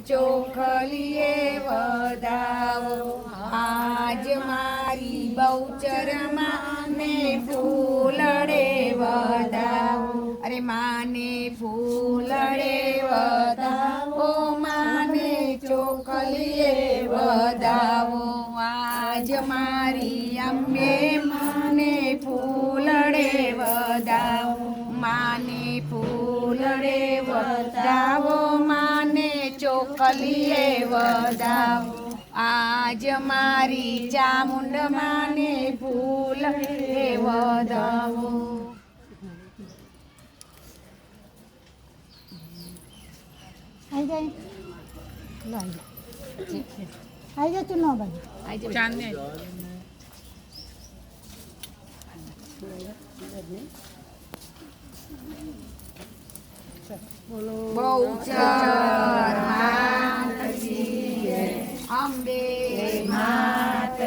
ચોખલીએ વધાવો આજ મારી બહુચર માને ફૂલડે વધાવો અરે માને ફૂલડે વધાવો માને ચોખલીએ વધાવો આજ મારી અંબે માને ફૂલડે વધાવો માને ફૂલડે વધાવો માને ચોખલીએ વધાવો આજ મારી ચામુંડ માને ફૂલડે વધાવો आई गई आई जा तू 9 बजे चांदनी બહુચર માત કી જય અંબે માત